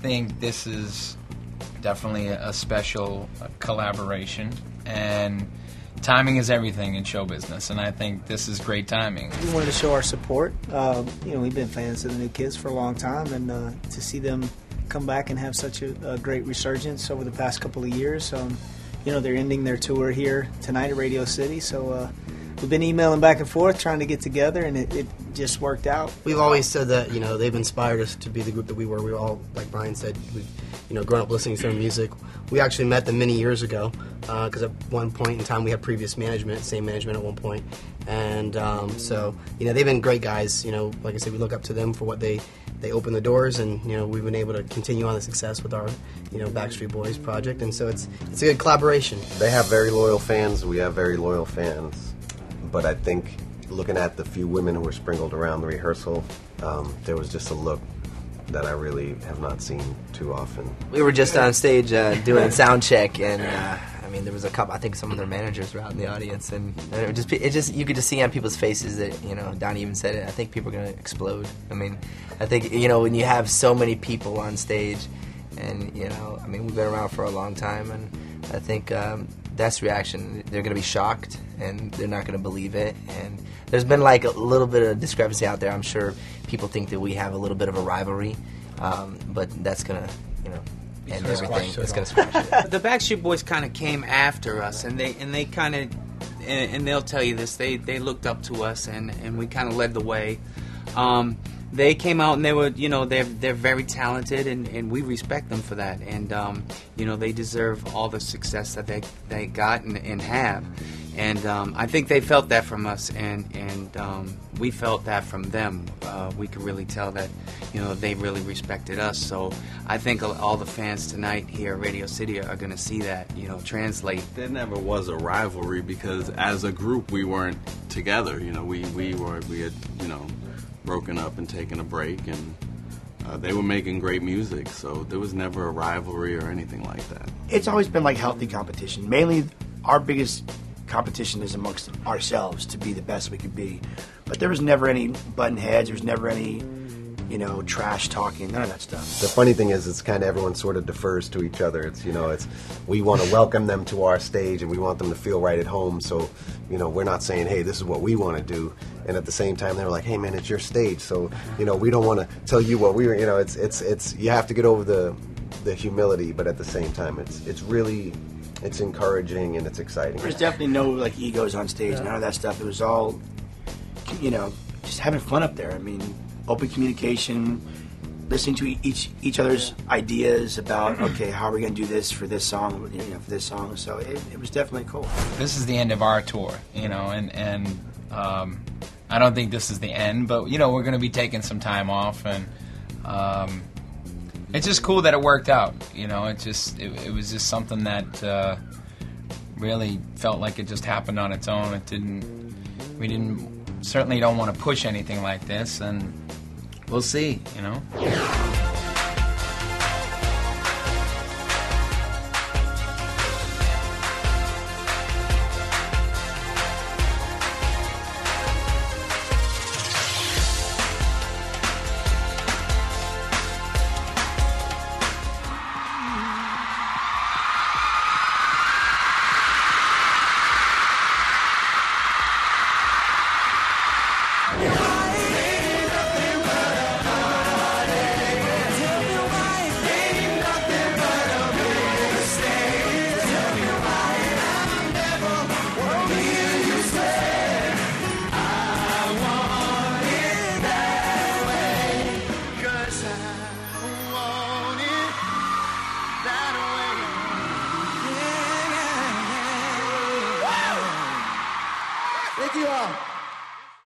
think this is definitely a special collaboration, and timing is everything in show business, and I think this is great timing. We wanted to show our support. We've been fans of the New Kids for a long time, and to see them come back and have such a great resurgence over the past couple of years. They're ending their tour here tonight at Radio City, so we've been emailing back and forth trying to get together, and it just worked out. We've always said that, they've inspired us to be the group that we were. We were all, like Brian said, we've grown up listening to their music. We actually met them many years ago because at one point in time we had previous management, same management at one point. And they've been great guys. Like I said, we look up to them for what they open the doors, and we've been able to continue on the success with our Backstreet Boys project, and so it's a good collaboration. They have very loyal fans. We have very loyal fans. But I think looking at the few women who were sprinkled around the rehearsal, there was just a look that I really have not seen too often. We were just on stage doing sound check, and there was a couple. I think some of their managers were out in the audience, and it just you could just see on people's faces that Donnie even said it. I think people are going to explode. I think when you have so many people on stage, and we've been around for a long time, and I think that's reaction. They're going to be shocked, and they're not going to believe it. And there's been like a little bit of discrepancy out there. I'm sure people think that we have a little bit of a rivalry, but that's going to and everything. It's going to squash it. The Backstreet Boys kind of came after us, and they kind of, and they'll tell you this. They looked up to us, and we kind of led the way. They came out and they were, they're very talented, and we respect them for that. And they deserve all the success that they got and have. And I think they felt that from us, and we felt that from them. We could really tell that, they really respected us. So I think all the fans tonight here at Radio City are going to see that, translate. There never was a rivalry because as a group we weren't together. We had broken up and taken a break, and they were making great music. So there was never a rivalry or anything like that. It's always been like healthy competition. Mainly, our biggest competition is amongst ourselves to be the best we could be. But there was never any button heads. There was never any, trash talking. None of that stuff. The funny thing is, it's kind of everyone sort of defers to each other. It's we want to welcome them to our stage, and we want them to feel right at home. So, we're not saying, hey, this is what we want to do. And at the same time, they're like, hey, man, it's your stage. So, we don't want to tell you what we were. It's you have to get over the humility, but at the same time, it's really. It's encouraging and it's exciting. There's definitely no egos on stage, none of that stuff. It was all, just having fun up there. Open communication, listening to each other's ideas about, okay, how are we going to do this for this song, for this song. So it was definitely cool. This is the end of our tour, and I don't think this is the end, but we're going to be taking some time off, and it's just cool that it worked out. It was just something that really felt like it just happened on its own. We certainly don't want to push anything like this, and we'll see, Thank you all.